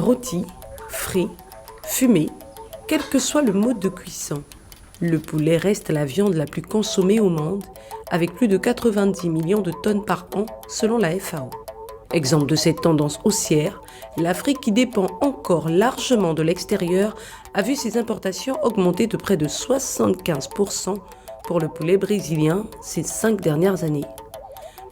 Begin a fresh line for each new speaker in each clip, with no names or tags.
Rôti, frit, fumé, quel que soit le mode de cuisson, le poulet reste la viande la plus consommée au monde, avec plus de 90 millions de tonnes par an selon la FAO. Exemple de cette tendance haussière, l'Afrique, qui dépend encore largement de l'extérieur, a vu ses importations augmenter de près de 75% pour le poulet brésilien ces 5 dernières années.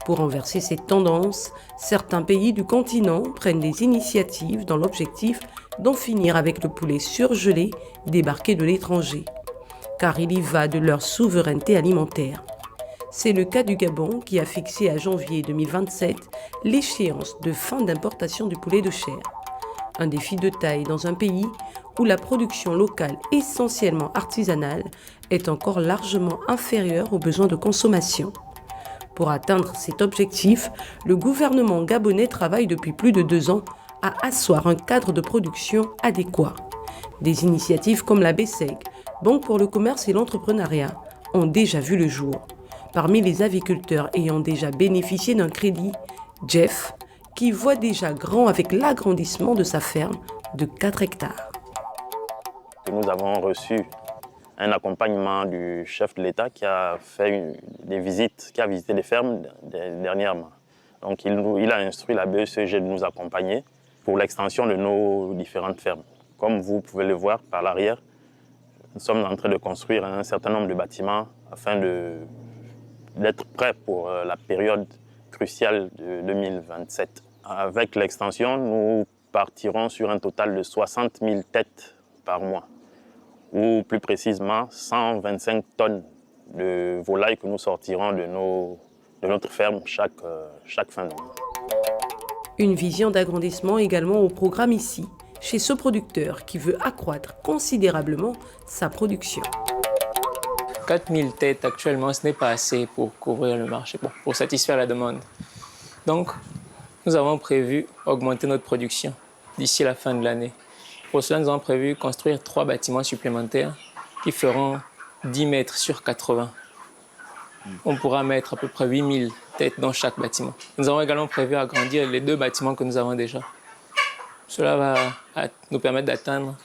Pour renverser cette tendance, certains pays du continent prennent des initiatives dans l'objectif d'en finir avec le poulet surgelé débarqué de l'étranger, car il y va de leur souveraineté alimentaire. C'est le cas du Gabon qui a fixé à janvier 2027 l'échéance de fin d'importation du poulet de chair. Un défi de taille dans un pays où la production locale essentiellement artisanale est encore largement inférieure aux besoins de consommation. Pour atteindre cet objectif, le gouvernement gabonais travaille depuis plus de 2 ans à asseoir un cadre de production adéquat. Des initiatives comme la BCEG, Banque pour le commerce et l'entrepreneuriat, ont déjà vu le jour. Parmi les aviculteurs ayant déjà bénéficié d'un crédit, Jeff, qui voit déjà grand avec l'agrandissement de sa ferme de 4 hectares.
Nous avons reçu un accompagnement du chef de l'État qui a fait des visites, qui a visité les fermes dernièrement. Donc il a instruit la BECG de nous accompagner pour l'extension de nos différentes fermes. Comme vous pouvez le voir par l'arrière, nous sommes en train de construire un certain nombre de bâtiments afin d'être prêts pour la période cruciale de 2027. Avec l'extension, nous partirons sur un total de 60 000 têtes par mois, ou plus précisément 125 tonnes de volailles que nous sortirons de notre ferme chaque fin de mois.
Une vision d'agrandissement également au programme ici, chez ce producteur qui veut accroître considérablement sa production.
4 000 têtes actuellement, ce n'est pas assez pour couvrir le marché, pour satisfaire la demande. Donc, nous avons prévu augmenter notre production d'ici la fin de l'année. Pour cela, nous avons prévu construire 3 bâtiments supplémentaires qui feront 10 mètres sur 80. On pourra mettre à peu près 8 000 têtes dans chaque bâtiment. Nous avons également prévu agrandir les 2 bâtiments que nous avons déjà. Cela va nous permettre d'atteindre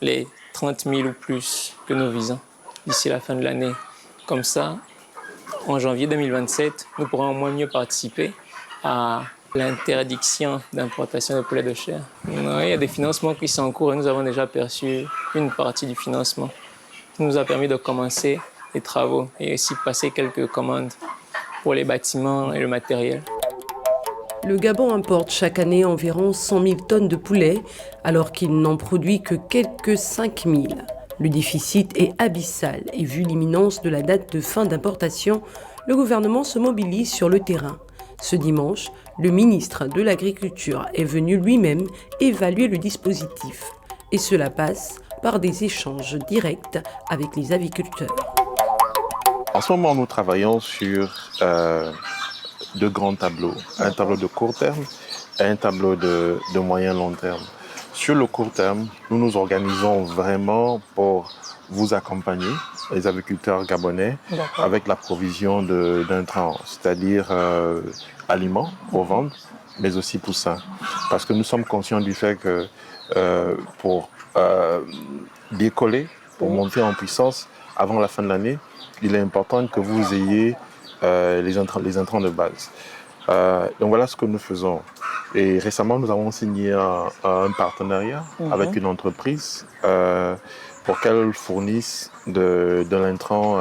les 30 000 ou plus que nous visons d'ici la fin de l'année. Comme ça, en janvier 2027, nous pourrons au moins mieux participer à l'interdiction d'importation de poulet de chair. Il y a des financements qui sont en cours et nous avons déjà perçu une partie du financement. Ça nous a permis de commencer les travaux et aussi passer quelques commandes pour les bâtiments et le matériel.
Le Gabon importe chaque année environ 100 000 tonnes de poulet, alors qu'il n'en produit que quelques 5 000. Le déficit est abyssal et vu l'imminence de la date de fin d'importation, le gouvernement se mobilise sur le terrain. Ce dimanche, le ministre de l'Agriculture est venu lui-même évaluer le dispositif. Et cela passe par des échanges directs avec les aviculteurs.
En ce moment, nous travaillons sur 2 grands tableaux. Un tableau de court terme et un tableau de moyen-long terme. Sur le court terme, nous nous organisons vraiment pour vous accompagner, les agriculteurs gabonais, avec la provision d'intrants, c'est-à-dire aliments pour vendre, mais aussi poussins. Parce que nous sommes conscients du fait que pour décoller, pour monter en puissance avant la fin de l'année, il est important que vous ayez les intrants de base. Donc voilà ce que nous faisons. Et récemment, nous avons signé un partenariat avec une entreprise pour qu'elle fournisse de l'intrant,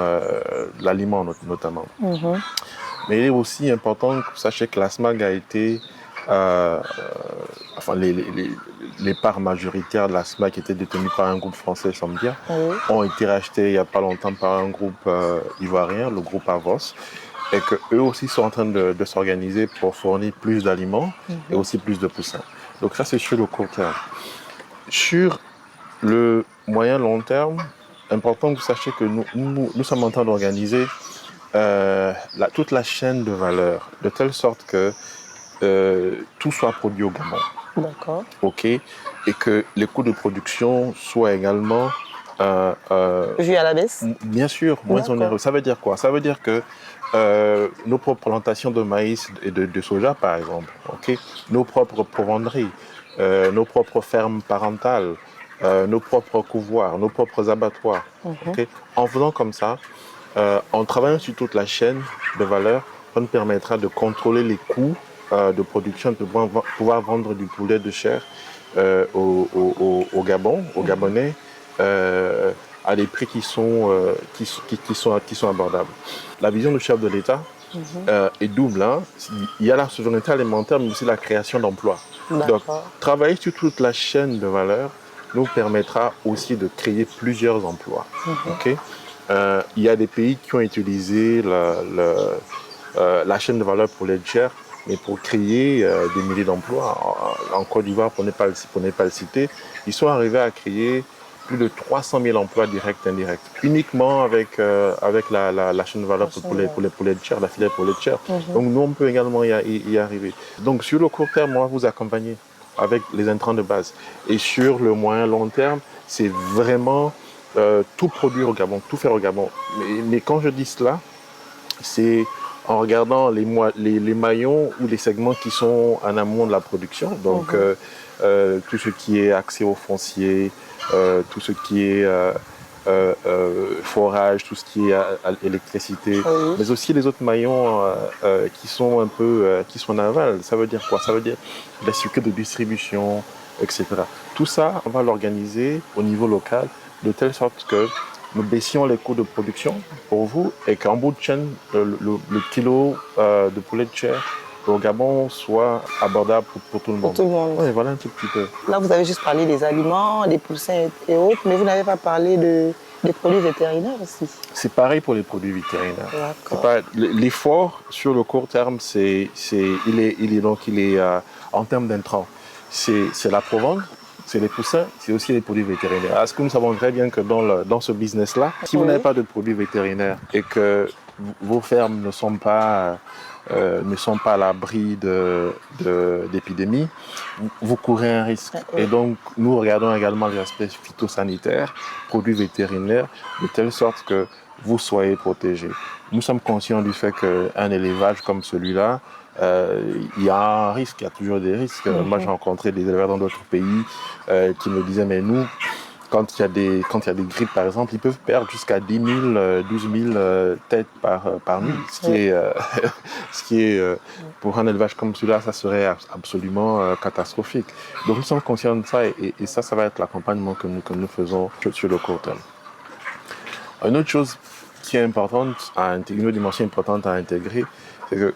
l'aliment notamment. Mais il est aussi important que vous sachiez que la SMAG a été... les parts majoritaires de la SMAG qui étaient détenues par un groupe français, Sambia, ont été rachetées il n'y a pas longtemps par un groupe ivoirien, le groupe Avos. Et qu'eux aussi sont en train de s'organiser pour fournir plus d'aliments et aussi plus de poussins. Donc ça, c'est sur le court terme. Sur le moyen-long terme, important que vous sachiez que nous sommes en train d'organiser toute la chaîne de valeur, de telle sorte que tout soit produit au Gabon.
D'accord.
OK. Et que les coûts de production soient également...
Vu à la baisse?
Bien sûr, moins onéreux. Ça veut dire quoi? Ça veut dire que nos propres plantations de maïs et de soja, par exemple, nos propres provendries, nos propres fermes parentales, nos propres couvoirs, nos propres abattoirs. Okay? En faisant comme ça, en travaillant sur toute la chaîne de valeur, ça nous permettra de contrôler les coûts de production, de pouvoir vendre du poulet de chair au Gabon, aux Gabonais, à des prix qui sont abordables. La vision du chef de l'État est double. Hein. Il y a la souveraineté alimentaire, mais aussi la création d'emplois. Donc, travailler sur toute la chaîne de valeur nous permettra aussi de créer plusieurs emplois. Okay? Il y a des pays qui ont utilisé la chaîne de valeur pour les chair, mais pour créer des milliers d'emplois. En Côte d'Ivoire, pour ne pas le citer, ils sont arrivés à créer plus de 300 000 emplois directs et indirects, uniquement avec la chaîne de valeur pour les poulets de chair, la filière poulet de chair. Donc nous, on peut également y arriver. Donc sur le court terme, on va vous accompagner avec les intrants de base. Et sur le moyen long terme, c'est vraiment tout produire au Gabon, tout faire au Gabon. Mais quand je dis cela, c'est en regardant les maillons ou les segments qui sont en amont de la production. Donc tout ce qui est accès au foncier, tout ce qui est forage, tout ce qui est électricité, mais aussi les autres maillons qui sont un peu qui sont en aval. Ça veut dire quoi? Ça veut dire les circuits de distribution, etc. Tout ça, on va l'organiser au niveau local de telle sorte que nous baissions les coûts de production pour vous et qu'en bout de chaîne, le kilo de poulet de chair au Gabon soit abordable pour tout le monde.
Pour tout le monde.
Oui, voilà un tout petit peu.
Là, vous avez juste parlé des aliments, des poussins et autres, mais vous n'avez pas parlé des produits vétérinaires aussi.
C'est pareil pour les produits vétérinaires. L'effort sur le court terme, il est en termes d'intrants. C'est la provence, c'est les poussins, c'est aussi les produits vétérinaires. Parce que nous savons très bien que dans ce business-là, si vous n'avez pas de produits vétérinaires et que vos fermes ne sont pas à l'abri d'épidémies, vous courez un risque. Et donc, nous regardons également les aspects phytosanitaires, produits vétérinaires, de telle sorte que vous soyez protégés. Nous sommes conscients du fait qu'un élevage comme celui-là, il y a un risque, il y a toujours des risques. Moi, j'ai rencontré des éleveurs dans d'autres pays qui me disaient, mais nous, quand il y a des grippes, par exemple, ils peuvent perdre jusqu'à 10 000, 12 000 têtes par nuit, ce qui est pour un élevage comme celui-là, ça serait absolument catastrophique. Donc nous sommes conscients de ça et ça va être l'accompagnement que nous faisons sur le court terme. Une autre chose qui est importante, une autre dimension importante à intégrer, c'est que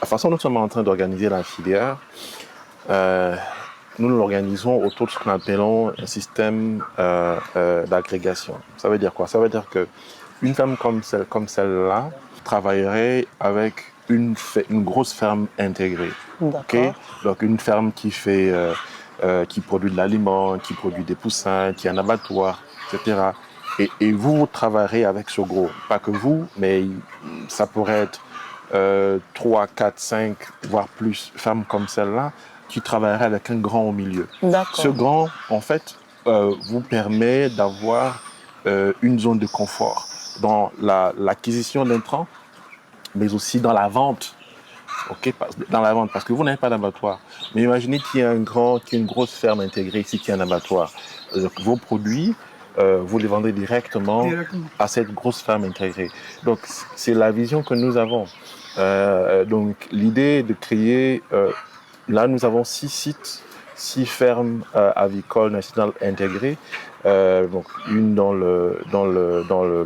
la façon dont nous sommes en train d'organiser la filière, nous l'organisons autour de ce que nous appelons un système d'agrégation. Ça veut dire quoi? Ça veut dire qu'une ferme comme celle-là travaillerait avec une grosse ferme intégrée. Okay? Donc une ferme qui produit de l'aliment, qui produit des poussins, qui a un abattoir, etc. Et vous travaillerez avec ce gros. Pas que vous, mais ça pourrait être 3, 4, 5, voire plus fermes comme celle-là, qui travaillerait avec un grand au milieu. Ce grand, en fait, vous permet d'avoir une zone de confort dans l'acquisition d'intrants, mais aussi dans la vente. Okay? Dans la vente, parce que vous n'avez pas d'abattoir. Mais imaginez qu'il y a une grosse ferme intégrée ici qui a un abattoir. Vos produits, vous les vendez directement à cette grosse ferme intégrée. Donc, c'est la vision que nous avons. Donc, l'idée est de créer... là, nous avons 6 sites, 6 fermes avicoles nationales intégrées. Donc, une dans le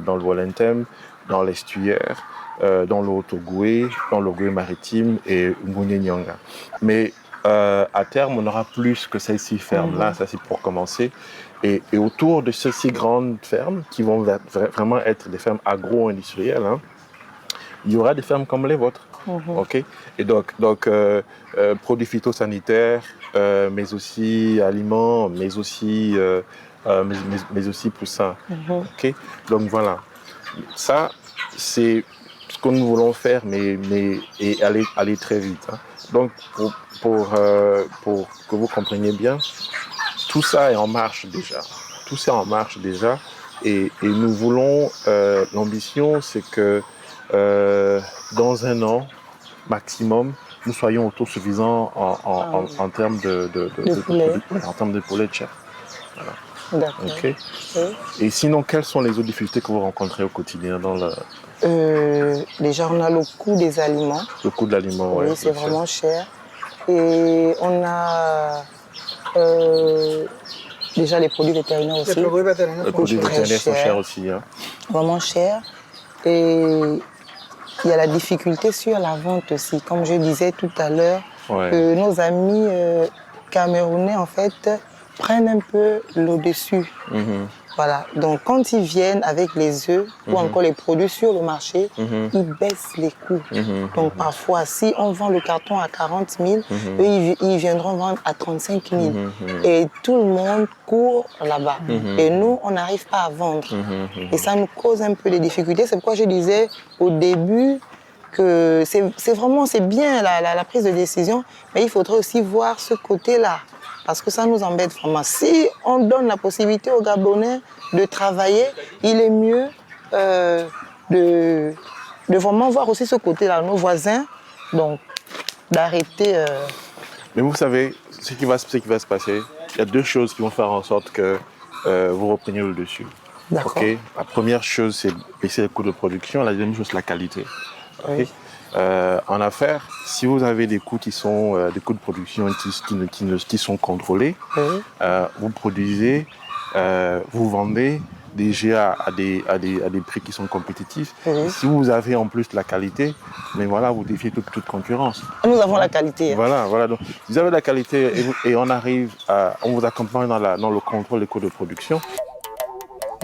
Volentème, dans l'estuaire, dans le Haut-Ogooué, dans l'Ogooué maritime et Ngouné-Nyanga. Mais à terme, on aura plus que ces 6 fermes-là, ça c'est pour commencer. Et autour de ces 6 grandes fermes, qui vont vraiment être des fermes agro-industrielles, hein, il y aura des fermes comme les vôtres. Okay? Et donc produits phytosanitaires, mais aussi aliments, mais aussi poussins. Okay? Donc voilà, ça c'est ce que nous voulons faire, mais aller très vite. Hein. Donc pour que vous compreniez bien, tout ça est en marche déjà. Tout ça est en marche déjà, et nous voulons, l'ambition c'est que dans un an maximum, nous soyons autosuffisants en termes en termes de poulet de chair. Voilà.
D'accord.
Ok. Et sinon, quelles sont les autres difficultés que vous rencontrez au quotidien dans le...
Déjà, on a le coût des aliments.
Le coût de l'aliment,
oui, c'est vraiment cher. Et on a déjà les produits vétérinaires aussi.
Les produits vétérinaires sont chers aussi. Hein.
Vraiment chers. Et il y a la difficulté sur la vente aussi. Comme je disais tout à l'heure, nos amis camerounais, en fait, prennent un peu le dessus. Voilà. Donc, quand ils viennent avec les œufs ou encore les produits sur le marché, ils baissent les coûts. Donc, parfois, si on vend le carton à 40 000, eux, ils viendront vendre à 35 000. Et tout le monde court là-bas. Et nous, on n'arrive pas à vendre. Et ça nous cause un peu de difficultés. C'est pourquoi je disais au début que c'est bien la prise de décision, mais il faudrait aussi voir ce côté-là. Parce que ça nous embête vraiment. Si on donne la possibilité aux Gabonais de travailler, il est mieux de vraiment voir aussi ce côté-là, nos voisins, donc d'arrêter.
Mais vous savez, ce qui va se passer, il y a deux choses qui vont faire en sorte que vous repreniez le dessus.
D'accord.
Okay. La première chose, c'est baisser les coûts de production. La deuxième chose, c'est la qualité. Okay. Oui. En affaires, si vous avez des coûts qui sont des coûts de production qui sont contrôlés, vous produisez, vous vendez déjà à des prix qui sont compétitifs. Et si vous avez en plus la qualité, mais voilà, vous défiez toute concurrence.
Nous avons la qualité.
Voilà. Donc, vous avez la qualité et on vous accompagne dans le contrôle des coûts de production.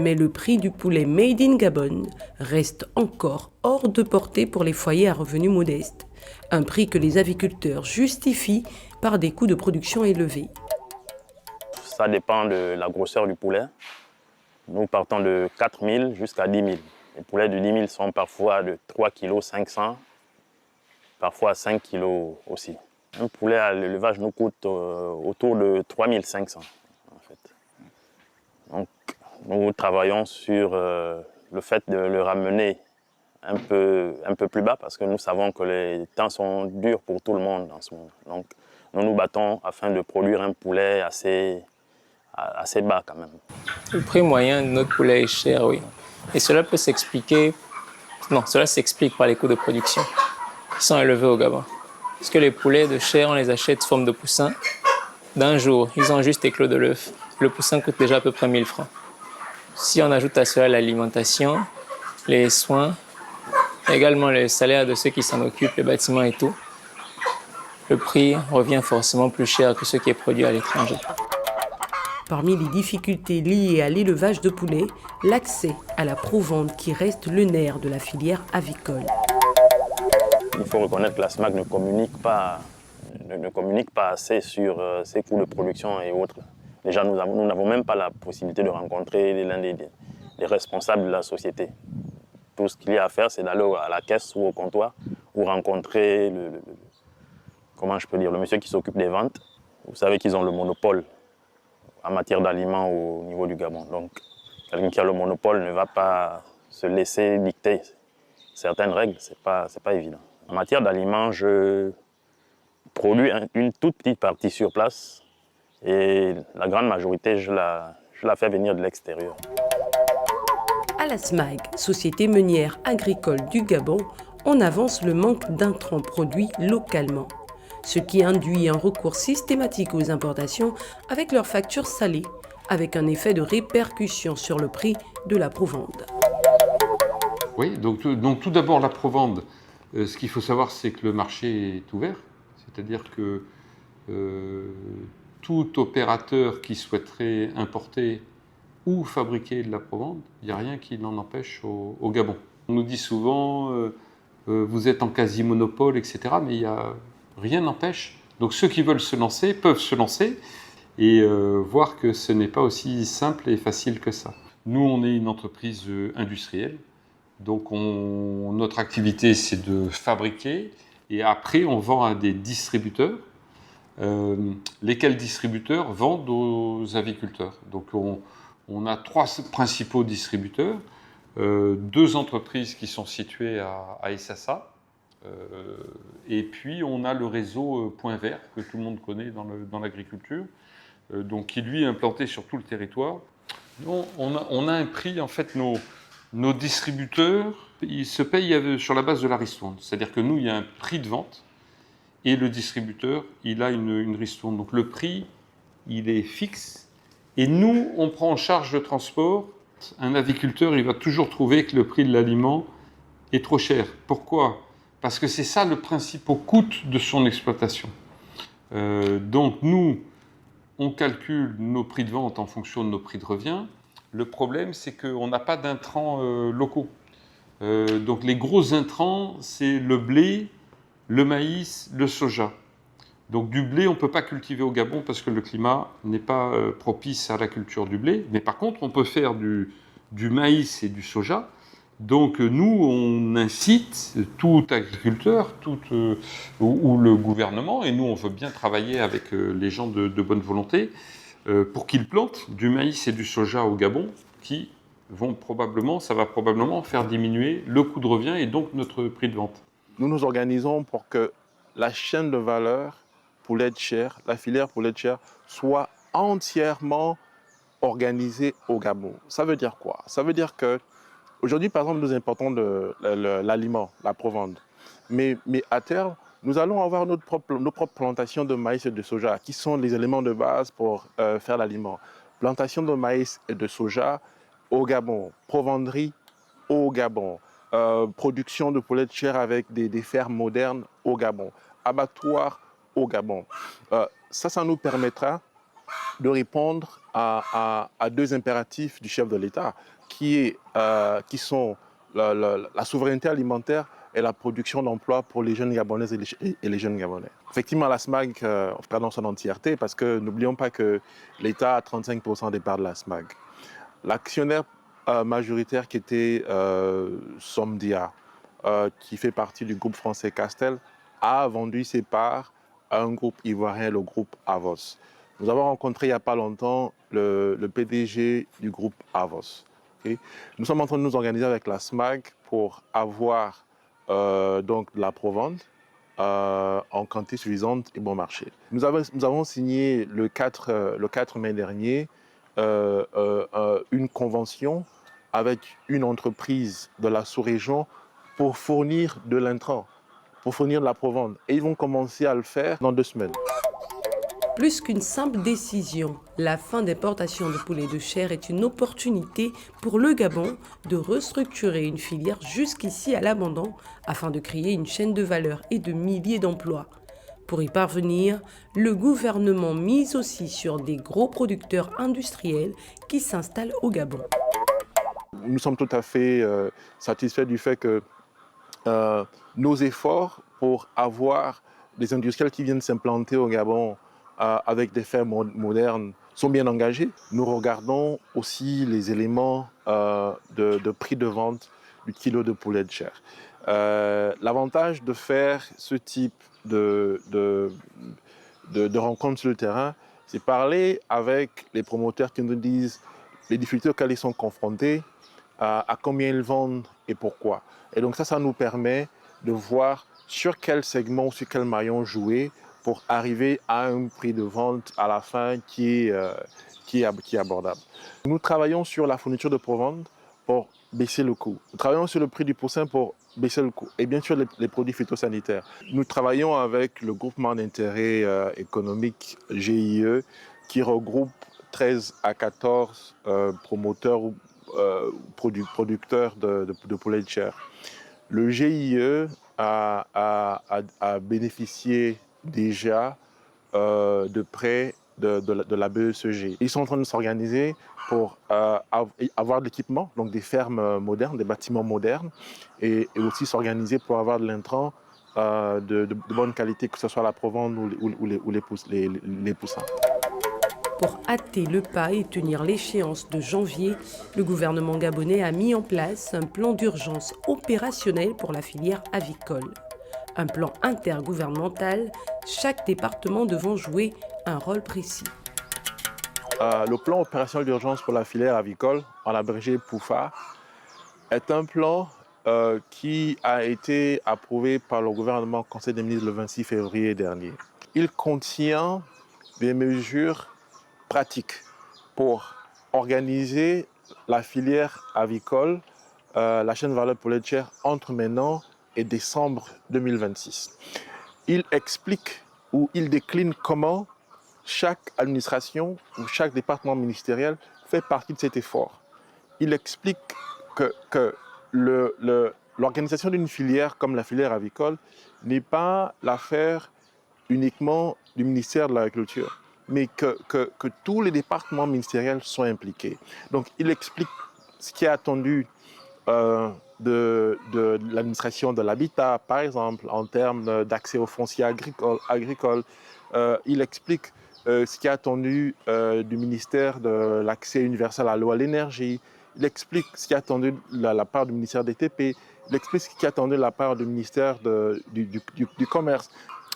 Mais le prix du poulet made in Gabon reste encore hors de portée pour les foyers à revenus modestes. Un prix que les aviculteurs justifient par des coûts de production élevés.
Ça dépend de la grosseur du poulet. Nous partons de 4 000 jusqu'à 10 000. Les poulets de 10 000 sont parfois de 3,5 kg, parfois 5 kg aussi. Un poulet à l'élevage nous coûte autour de 3 500 en fait. Donc, nous travaillons sur le fait de le ramener un peu plus bas parce que nous savons que les temps sont durs pour tout le monde en ce moment. Donc, nous nous battons afin de produire un poulet assez bas quand même.
Le prix moyen de notre poulet est cher, oui. Et cela peut s'expliquer... Non, cela s'explique par les coûts de production qui sont élevés au Gabon. Parce que les poulets de chair, on les achète sous forme de poussins. D'un jour, ils ont juste éclos de l'œuf. Le poussin coûte déjà à peu près 1 000 francs. Si on ajoute à cela l'alimentation, les soins, également le salaire de ceux qui s'en occupent, les bâtiments et tout, le prix revient forcément plus cher que ce qui est produit à l'étranger.
Parmi les difficultés liées à l'élevage de poulets, l'accès à la provende qui reste le nerf de la filière avicole.
Il faut reconnaître que la SMAC ne communique pas assez sur ses coûts de production et autres. Déjà, nous n'avons même pas la possibilité de rencontrer l'un des responsables de la société. Tout ce qu'il y a à faire, c'est d'aller à la caisse ou au comptoir ou rencontrer le monsieur qui s'occupe des ventes. Vous savez qu'ils ont le monopole en matière d'aliments au niveau du Gabon. Donc, quelqu'un qui a le monopole ne va pas se laisser dicter certaines règles, c'est pas évident. En matière d'aliments, je produis une toute petite partie sur place et la grande majorité, je la fais venir de l'extérieur.
À la SMAG, Société meunière agricole du Gabon, on avance le manque d'intrants produits localement, ce qui induit un recours systématique aux importations avec leurs factures salées, avec un effet de répercussion sur le prix de la provende.
Oui, donc tout d'abord la provende. Ce qu'il faut savoir, c'est que le marché est ouvert, c'est-à-dire que tout opérateur qui souhaiterait importer ou fabriquer de la provende, il n'y a rien qui n'en empêche au Gabon. On nous dit souvent, vous êtes en quasi-monopole, etc., mais rien n'empêche. Donc ceux qui veulent se lancer peuvent se lancer et voir que ce n'est pas aussi simple et facile que ça. Nous, on est une entreprise industrielle, donc notre activité, c'est de fabriquer et après, on vend à des distributeurs, lesquels distributeurs vendent aux aviculteurs. Donc on a 3 principaux distributeurs, 2 entreprises qui sont situées à Issassa, Et puis, on a le réseau Point Vert, que tout le monde connaît dans l'agriculture, donc qui, lui, est implanté sur tout le territoire. Nous, on a un prix, en fait, nos distributeurs, ils se payent sur la base de la ristourne. C'est-à-dire que nous, il y a un prix de vente, et le distributeur, il a une ristourne. Donc le prix, il est fixe, et nous, on prend en charge le transport. Un aviculteur, il va toujours trouver que le prix de l'aliment est trop cher. Pourquoi ? Parce que c'est ça le principal coût de son exploitation. Donc nous, on calcule nos prix de vente en fonction de nos prix de revient. Le problème, c'est qu'on n'a pas d'intrants locaux. Donc les gros intrants, c'est le blé, le maïs, le soja. Donc du blé, on ne peut pas cultiver au Gabon parce que le climat n'est pas propice à la culture du blé. Mais par contre, on peut faire du maïs et du soja. Donc nous, on incite tout agriculteur ou le gouvernement, et nous, on veut bien travailler avec les gens de bonne volonté pour qu'ils plantent du maïs et du soja au Gabon qui ça va probablement faire diminuer le coût de revient et donc notre prix de vente.
Nous nous organisons pour que la chaîne de valeur poulet de chair, la filière poulet de chair, soit entièrement organisée au Gabon. Ça veut dire quoi? Ça veut dire que aujourd'hui, par exemple, nous importons l'aliment, la provende. Mais à terme, nous allons avoir nos propres plantations de maïs et de soja, qui sont les éléments de base pour faire l'aliment. Plantation de maïs et de soja au Gabon, provenderie au Gabon, production de poulet de chair avec des fermes modernes au Gabon, abattoir au Gabon. Ça nous permettra de répondre à deux impératifs du chef de l'État, qui sont la souveraineté alimentaire et la production d'emplois pour les jeunes Gabonaises et les jeunes Gabonais. Effectivement, la SMAG, dans son entièreté, parce que n'oublions pas que l'État a 35% des parts de la SMAG. L'actionnaire majoritaire qui était Somdia, qui fait partie du groupe français Castel, a vendu ses parts à un groupe ivoirien, le groupe Avos. Nous avons rencontré il n'y a pas longtemps le PDG du groupe Avos. Okay. Nous sommes en train de nous organiser avec la SMAG pour avoir donc de la provende en quantité suffisante et bon marché. Nous avons signé le 4 mai dernier une convention avec une entreprise de la sous-région pour fournir de l'intrant, pour fournir de la provende. Et ils vont commencer à le faire dans 2 semaines.
Plus qu'une simple décision, la fin des importations de poulet de chair est une opportunité pour le Gabon de restructurer une filière jusqu'ici à l'abandon afin de créer une chaîne de valeur et de milliers d'emplois. Pour y parvenir, le gouvernement mise aussi sur des gros producteurs industriels qui s'installent au Gabon.
Nous sommes tout à fait satisfaits du fait que nos efforts pour avoir des industriels qui viennent s'implanter au Gabon avec des fermes modernes sont bien engagés. Nous regardons aussi les éléments de prix de vente du kilo de poulet de chair. L'avantage de faire ce type de rencontres sur le terrain, c'est parler avec les promoteurs qui nous disent les difficultés auxquelles ils sont confrontés, à combien ils vendent et pourquoi. Et donc ça nous permet de voir sur quel segment, sur quel maillon jouer pour arriver à un prix de vente à la fin qui est abordable. Nous travaillons sur la fourniture de provende pour baisser le coût. Nous travaillons sur le prix du poussin pour baisser le coût. Et bien sûr, les produits phytosanitaires. Nous travaillons avec le groupement d'intérêt économique GIE qui regroupe 13 à 14 promoteurs ou producteurs de poulet de chair. Le GIE a bénéficié déjà de prêts de la BECG. Ils sont en train de s'organiser pour avoir de l'équipement, donc des fermes modernes, des bâtiments modernes, et aussi s'organiser pour avoir de l'intrant de bonne qualité, que ce soit la provende ou les poussins.
Pour hâter le pas et tenir l'échéance de janvier, le gouvernement gabonais a mis en place un plan d'urgence opérationnel pour la filière avicole. Un plan intergouvernemental, chaque département devant jouer un rôle précis.
Le plan opérationnel d'urgence pour la filière avicole, en abrégé POUFA, est un plan qui a été approuvé par le gouvernement au Conseil des ministres le 26 février dernier. Il contient des mesures pratiques pour organiser la filière avicole, la chaîne de valeur pour laitière entre maintenant et décembre 2026. Il explique ou il décline comment chaque administration ou chaque département ministériel fait partie de cet effort. Il explique que l'organisation d'une filière comme la filière avicole n'est pas l'affaire uniquement du ministère de l'Agriculture, mais que tous les départements ministériels sont impliqués. Donc il explique ce qui est attendu de l'administration de l'habitat, par exemple, en termes d'accès aux fonciers agricoles. Il explique ce qui est attendu du ministère de l'accès universel à l'eau, à l'énergie. Il explique ce qui est attendu de la part du ministère des TP. Il explique ce qui est attendu de la part du ministère du Commerce.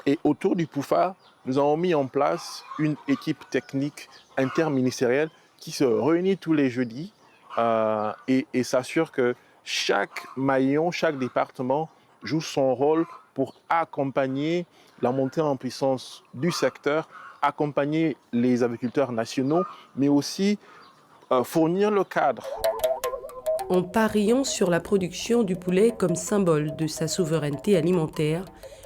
Et autour du PUFA, nous avons mis en place une équipe technique interministérielle qui se réunit tous les jeudis et s'assure que chaque maillon, chaque département joue son rôle pour accompagner la montée en puissance du secteur, accompagner les agriculteurs nationaux, mais aussi fournir le cadre.
En pariant sur la production du poulet comme symbole de sa souveraineté alimentaire,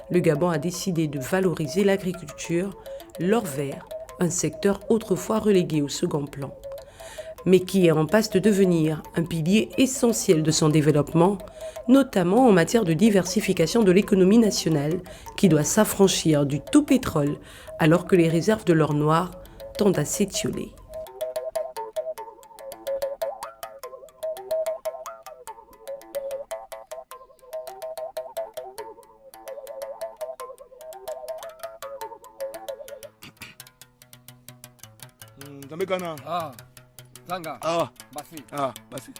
le Gabon a décidé de valoriser l'agriculture, l'or vert, un secteur autrefois relégué au second plan, mais qui est en passe de devenir un pilier essentiel de son développement, notamment en matière de diversification de l'économie nationale, qui doit s'affranchir du tout pétrole, alors que les réserves de l'or noir tendent à s'étioler.
Zanga. Basi.